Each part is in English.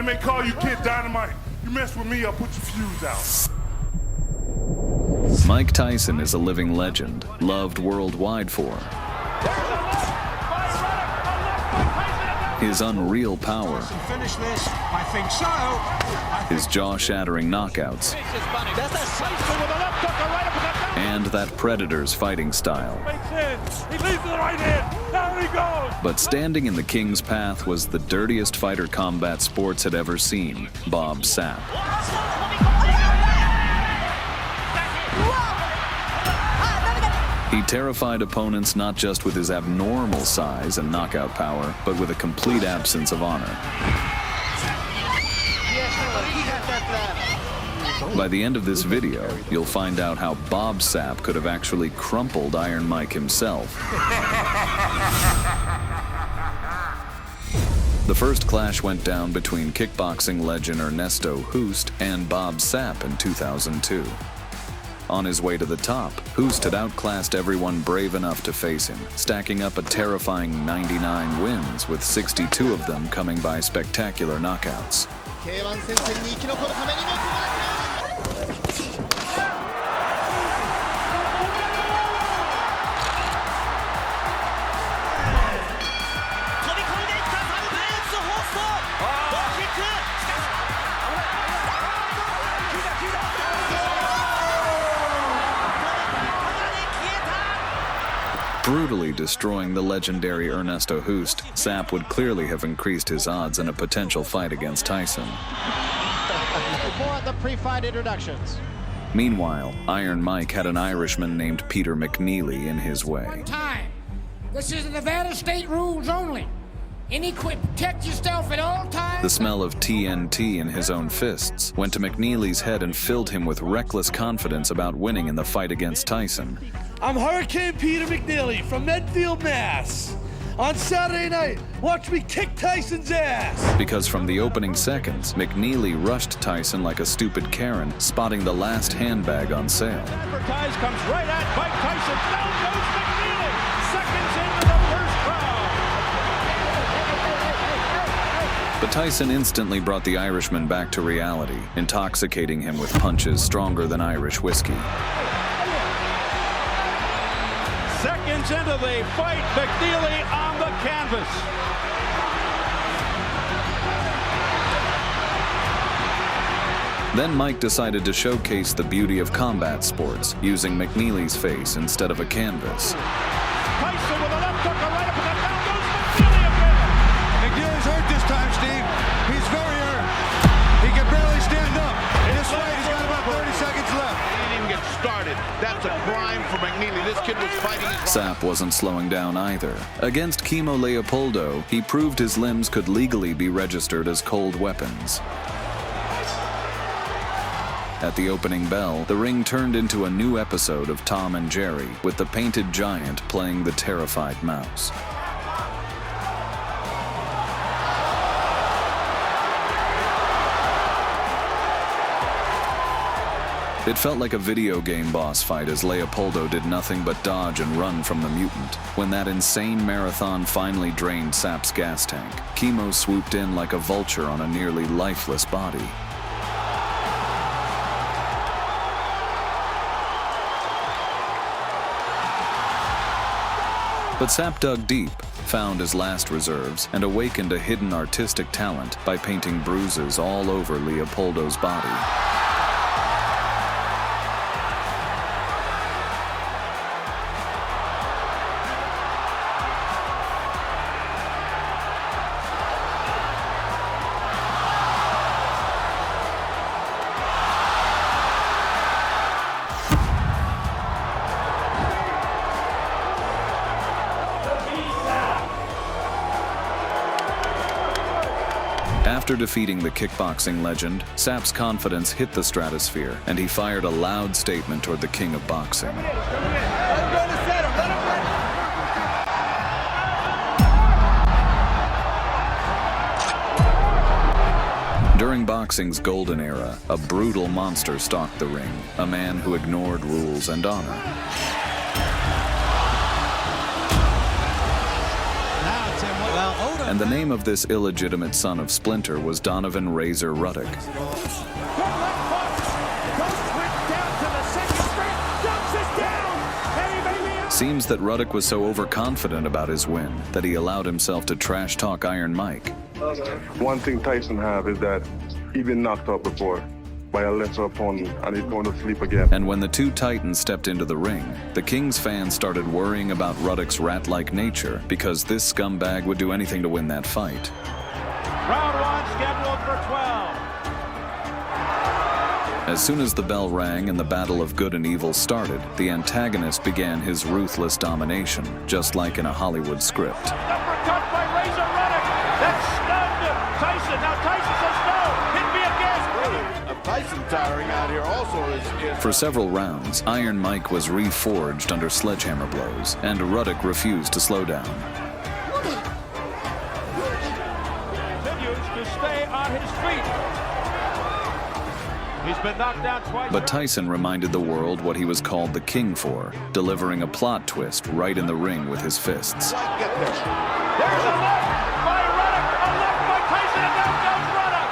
may call you Kid Dynamite. You mess with me, I'll put your fuse out. Mike Tyson is a living legend, loved worldwide for his unreal power, Finish this. I think so. his jaw-shattering knockouts, and that Predator's fighting style. He leads to the right hand. Now he goes. But standing in the King's path was the dirtiest fighter combat sports had ever seen, Bob Sapp. He terrified opponents not just with his abnormal size and knockout power, but with a complete absence of honor. By the end of this video, you'll find out how Bob Sapp could have actually crumpled Iron Mike himself. The first clash went down between kickboxing legend Ernesto Hoost and Bob Sapp in 2002. On his way to the top, Hoost had outclassed everyone brave enough to face him, stacking up a terrifying 99 wins, with 62 of them coming by spectacular knockouts. Brutally destroying the legendary Ernesto Hoost, Sapp would clearly have increased his odds in a potential fight against Tyson. Before the pre-fight introductions. Meanwhile, Iron Mike had an Irishman named Peter McNeely in his way. Time. This is Nevada state rules only. Protect yourself at all times. The smell of TNT in his own fists went to McNeely's head and filled him with reckless confidence about winning in the fight against Tyson. I'm Hurricane Peter McNeely from Medfield, Mass. On Saturday night, watch me kick Tyson's ass. Because from the opening seconds, McNeely rushed Tyson like a stupid Karen, spotting the last handbag on sale. Advertise comes right at Mike Tyson. Down goes McNeely. Seconds into the first round. But Tyson instantly brought the Irishman back to reality, intoxicating him with punches stronger than Irish whiskey. Seconds into the fight, McNeely on the canvas. Then Mike decided to showcase the beauty of combat sports, using McNeely's face instead of a canvas. Tyson with a left hook, a right uppercut, down goes McNeely again. McNeely's hurt this time, Steve. He's very hurt. He can barely stand up. In this fight, he's got about 30 seconds left. He didn't even get started. That's a crime for McNeely. This kid was fighting his... Sapp wasn't slowing down either. Against Chemo Leopoldo, he proved his limbs could legally be registered as cold weapons. At the opening bell, the ring turned into a new episode of Tom and Jerry, with the painted giant playing the terrified mouse. It felt like a video game boss fight as Leopoldo did nothing but dodge and run from the mutant. When that insane marathon finally drained Sapp's gas tank, Chemo swooped in like a vulture on a nearly lifeless body. But Sapp dug deep, found his last reserves, and awakened a hidden artistic talent by painting bruises all over Leopoldo's body. After defeating the kickboxing legend, Sapp's confidence hit the stratosphere, and he fired a loud statement toward the king of boxing. During boxing's golden era, a brutal monster stalked the ring, a man who ignored rules and honor. And the name of this illegitimate son of Splinter was Donovan Razor Ruddock. Seems that Ruddock was so overconfident about his win that he allowed himself to trash talk Iron Mike. One thing Tyson have is that he's been knocked out before by a lesser opponent, and he's going to sleep again. And when the two Titans stepped into the ring, the Kings fans started worrying about Ruddock's rat-like nature because this scumbag would do anything to win that fight. Round one scheduled for 12. As soon as the bell rang and the battle of good and evil started, the antagonist began his ruthless domination, just like in a Hollywood script. Uppercut by Razor Ruddock. That stunned Tyson. Now Tyson says no. Hit me again. Tyson tiring out here also is... For several rounds, Iron Mike was reforged under sledgehammer blows, and Ruddock refused to slow down. Continues to stay on his feet. He's been knocked down twice. But Tyson reminded the world what he was called the king for, delivering a plot twist right in the ring with his fists. There's a left by Ruddock. A left by Tyson, and down goes Ruddock.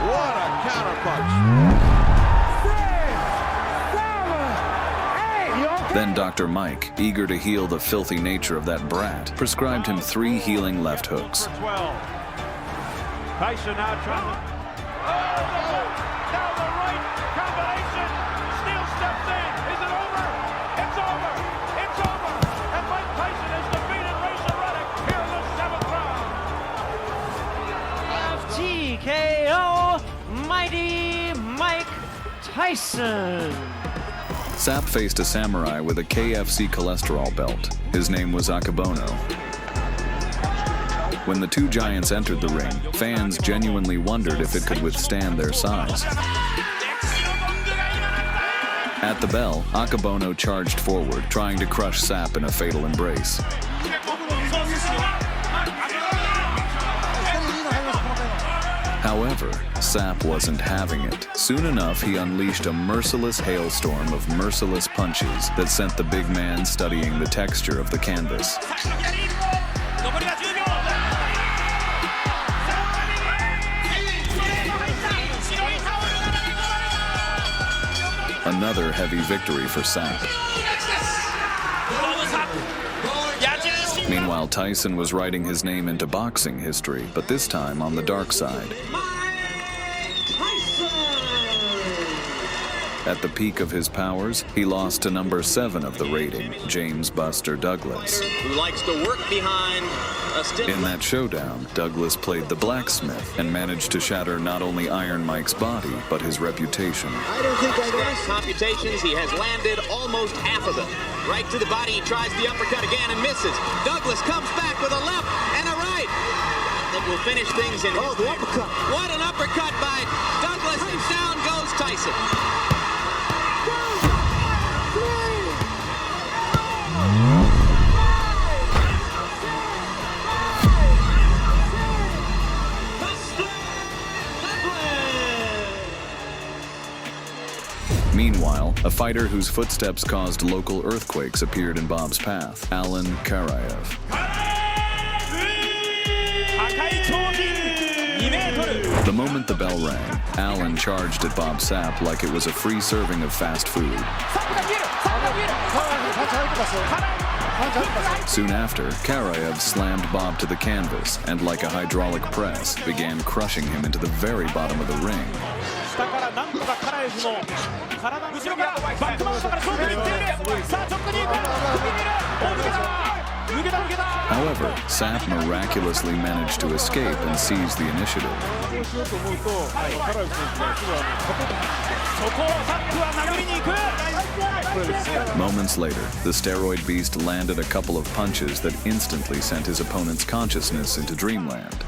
What a counterpunch. Then Dr. Mike, eager to heal the filthy nature of that brat, prescribed him 3 healing left hooks. 12. Tyson now trying to... Down the right combination. Steele steps in. Is it over? It's over. It's over. And Mike Tyson has defeated Razor Ruddock here in the 7th round. TKO, Mighty Mike Tyson. Sapp faced a samurai with a KFC cholesterol belt. His name was Akabono. When the two giants entered the ring, fans genuinely wondered if it could withstand their size. At the bell, Akabono charged forward, trying to crush Sapp in a fatal embrace. However, Sapp wasn't having it. Soon enough, he unleashed a merciless hailstorm of merciless punches that sent the big man studying the texture of the canvas. Another heavy victory for Sapp. Meanwhile, Tyson was writing his name into boxing history, but this time on the dark side. At the peak of his powers, he lost to number 7 of the rating, James Buster Douglas. Who likes to work behind a stick. In that showdown, Douglas played the blacksmith and managed to shatter not only Iron Mike's body, but his reputation. I don't think computations, he has landed almost half of them. Right to the body, he tries the uppercut again and misses. Douglas comes back with a left and a right. That will finish things in the uppercut. What an uppercut by Douglas, and down goes Tyson. Meanwhile, a fighter whose footsteps caused local earthquakes appeared in Bob's path, Alan Karayev. The moment the bell rang, Alan charged at Bob Sapp like it was a free serving of fast food. Soon after, Karayev slammed Bob to the canvas and, like a hydraulic press, began crushing him into the very bottom of the ring. However, Sapp miraculously managed to escape and seize the initiative. Moments later, the steroid beast landed a couple of punches that instantly sent his opponent's consciousness into dreamland.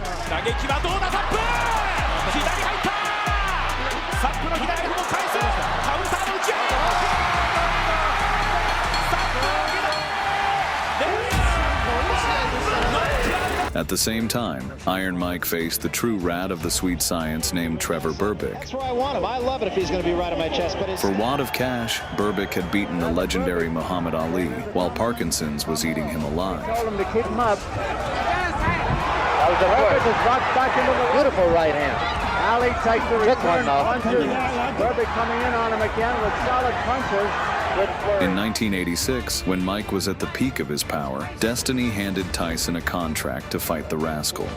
At the same time, Iron Mike faced the true rat of the sweet science named Trevor Berbick. That's where I want him. I love it if he's going to be right on my chest. But For wad of cash, Berbick had beaten the legendary Muhammad Ali, while Parkinson's was eating him alive. told him to keep him up. Berbick was rocked back into the beautiful right hand. Ali takes the return punches. Berbick coming in on him again with solid punches. In 1986, when Mike was at the peak of his power, destiny handed Tyson a contract to fight the rascal.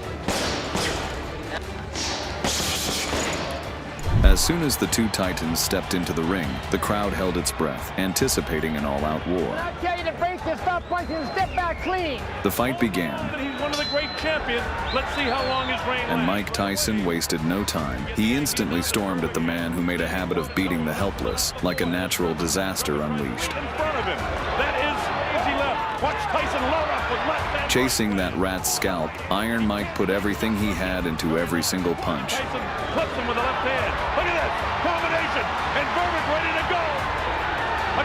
As soon as the two titans stepped into the ring, the crowd held its breath, anticipating an all-out war. I tell you to break this, stop punching, and step back clean. The fight began, He's one of the great champions. Let's see how long his reign and lasts. Mike Tyson wasted no time. He instantly stormed at the man who made a habit of beating the helpless, like a natural disaster unleashed. In front of him. That is easy left. Watch Tyson load up with left hand. Chasing that rat's scalp, Iron Mike put everything he had into every single punch. Tyson clips him with the left hand. Look at this. Combination. And Berbick ready to go.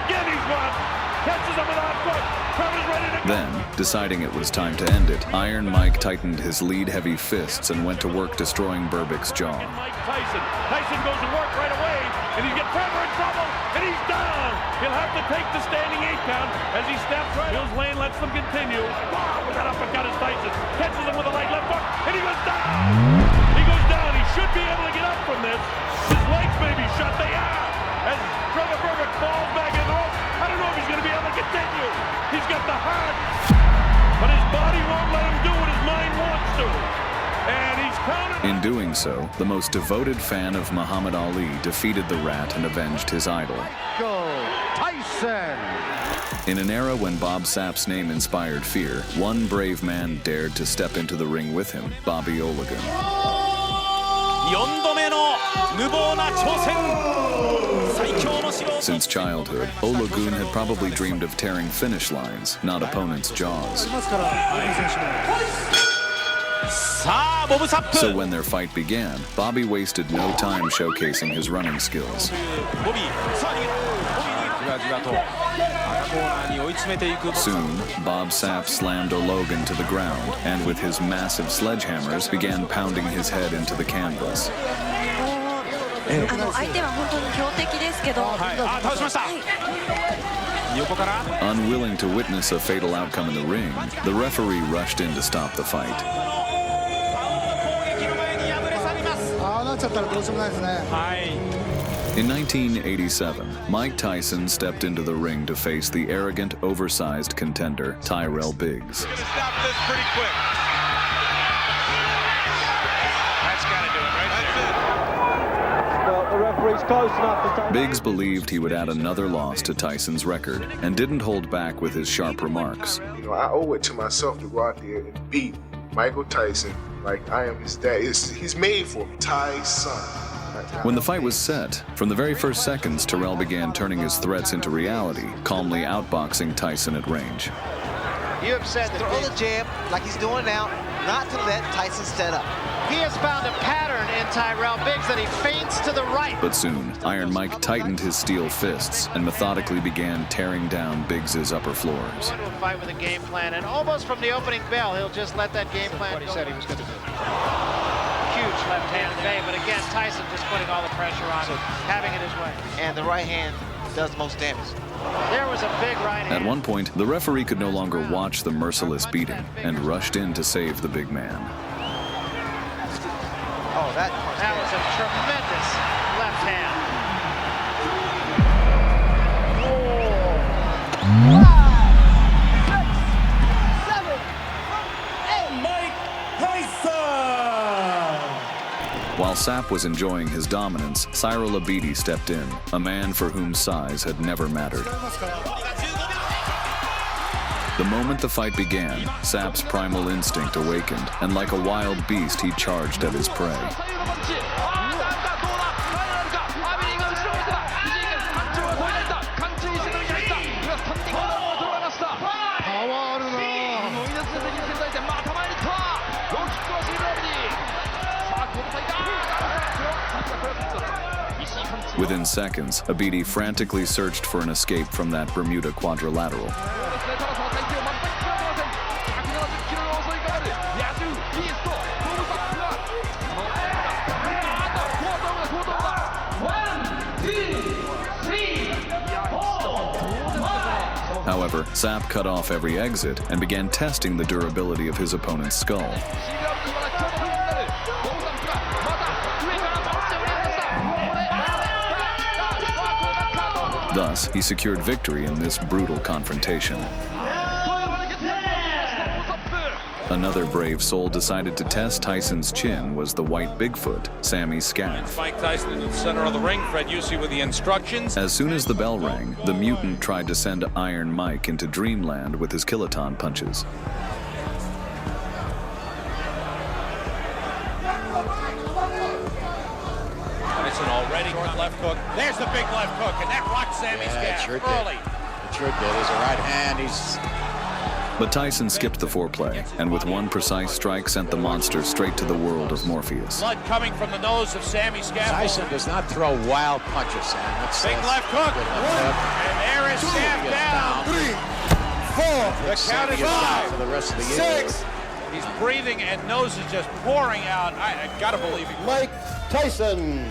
Again he's run. Catches him with a left foot. Trevor's ready to go. Then, deciding it was time to end it, Iron Mike tightened his lead-heavy fists and went to work destroying Berbick's jaw. And Mike Tyson. Tyson goes to work right away. And he's got Trevor in trouble. And he's down. He'll have to take the standing 8 count as he steps right. Mills Lane lets them continue. Wow, with that uppercut is Tyson. Catches him with a right left hook. And he goes down. He goes down. He should be able to get up from this. His legs may be shut. They are. As Trevor Berbick falls back in the rope. I don't know if he's going to be able to continue. He's got the heart. But his body won't let him do what his mind wants to. And he's counted. In doing so, the most devoted fan of Muhammad Ali defeated the rat and avenged his idol. Go, Tyson! In an era when Bob Sapp's name inspired fear, one brave man dared to step into the ring with him, Bobby Olagun. Since childhood, Olagun had probably dreamed of tearing finish lines, not opponents' jaws. So when their fight began, Bobby wasted no time showcasing his running skills. Soon, Bob Sapp slammed Olagun to the ground and with his massive sledgehammers began pounding his head into the canvas. Unwilling to witness a fatal outcome in the ring, the referee rushed in to stop the fight. In 1987, Mike Tyson stepped into the ring to face the arrogant, oversized contender Tyrell Biggs. Gonna stop this pretty quick. That's gotta do it right there. Well, the referee's close enough to Biggs believed he would add another loss to Tyson's record and didn't hold back with his sharp remarks. You know, I owe it to myself to go out there and beat Michael Tyson like I am his dad. He's made for me. Tyson. When the fight was set, from the very first seconds, Terrell began turning his threats into reality, calmly outboxing Tyson at range. You have said throw the jab like he's doing now, not to let Tyson set up. He has found a pattern in Tyrell Biggs that he feints to the right. But soon, Iron Mike tightened his steel fists and methodically began tearing down Biggs's upper floors. Into a fight with a game plan, and almost from the opening bell, he'll just let that game plan go. What he said he was going to do. Huge left hand bay, but again, Tyson just putting all the pressure on him, having it his way. And the right hand does most damage. There was a big right hand. At one point, the referee could no longer watch the merciless beating and rushed in to save the big man. Oh, that was a tremendous left hand. While Sapp was enjoying his dominance, Cyril Abidi stepped in, a man for whom size had never mattered. The moment the fight began, Sapp's primal instinct awakened, and like a wild beast, he charged at his prey. Within seconds, Abidi frantically searched for an escape from that Bermuda quadrilateral. However, Sapp cut off every exit and began testing the durability of his opponent's skull. Thus, he secured victory in this brutal confrontation. Another brave soul decided to test Tyson's chin was the white Bigfoot, Sammy Scaff. Mike Tyson in the center of the ring, Fred Yusi with the instructions. As soon as the bell rang, the mutant tried to send Iron Mike into dreamland with his kiloton punches. Tyson already short left hook. There's the big left hook, and that rocked Sammy Scaff early. It sure did. There's a right hand. But Tyson skipped the foreplay, and with one precise strike sent the monster straight to the world of Morpheus. Blood coming from the nose of Sammy Scaff. Tyson does not throw wild punches, Sam. Big left hook. And there is Scaff down. 3, 4. The count is 5. For the rest of the 6. He's breathing and nose is just pouring out. I gotta believe he. Mike Tyson.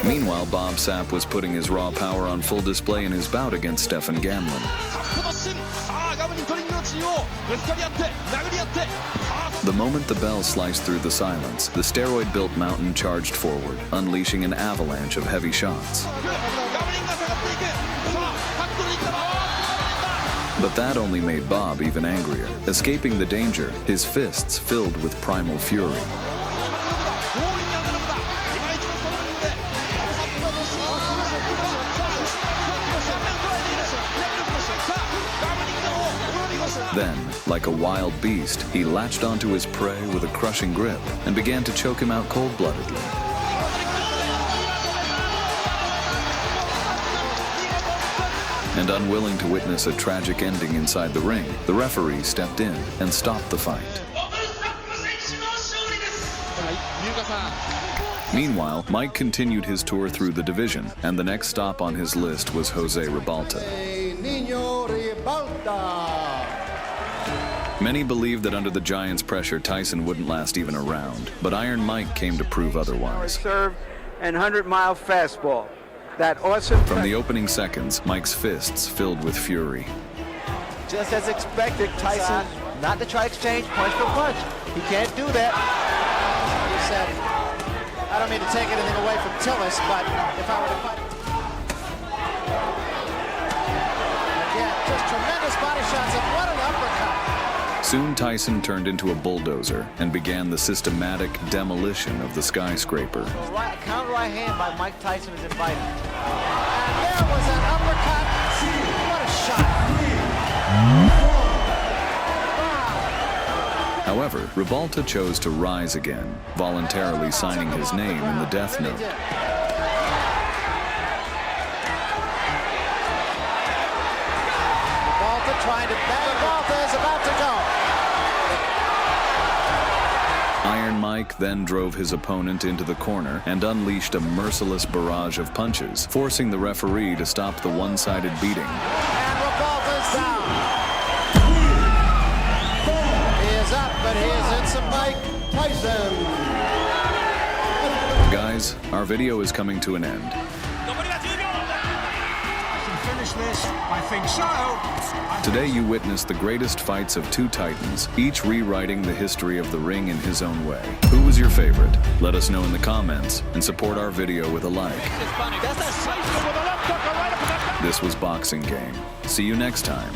Meanwhile, Bob Sapp was putting his raw power on full display in his bout against Stephen Gamlin. The moment the bell sliced through the silence, the steroid-built mountain charged forward, unleashing an avalanche of heavy shots. But that only made Bob even angrier. Escaping the danger, his fists filled with primal fury. Then, like a wild beast, he latched onto his prey with a crushing grip and began to choke him out cold-bloodedly. And unwilling to witness a tragic ending inside the ring, the referee stepped in and stopped the fight. Meanwhile, Mike continued his tour through the division, and the next stop on his list was Jose Ribalta. Many believed that under the Giants' pressure, Tyson wouldn't last even a round, but Iron Mike came to prove otherwise. Serve and 100-mile fastball. That awesome. From the opening seconds, Mike's fists filled with fury. Just as expected, Tyson, not to try exchange punch for punch. He can't do that. He said, I don't mean to take anything away from Tillis, but if I were to fight... Again, just tremendous body shots, and what an uppercut. Soon Tyson turned into a bulldozer and began the systematic demolition of the skyscraper. Counter right hand by Mike Tyson is invited. And there was an uppercut. What a shot. However, Ribalta chose to rise again, voluntarily signing his name in the death note. Ribalta trying to bang. Ribalta is about to go. Iron Mike then drove his opponent into the corner and unleashed a merciless barrage of punches, forcing the referee to stop the one-sided beating. And Ribalta's down. He is up, but he is in some Mike Tyson. Guys, our video is coming to an end. Finish this? I think so. Today you witnessed the greatest fights of two titans, each rewriting the history of the ring in his own way. Who was your favorite? Let us know in the comments and support our video with a like. This was Boxing Game. See you next time.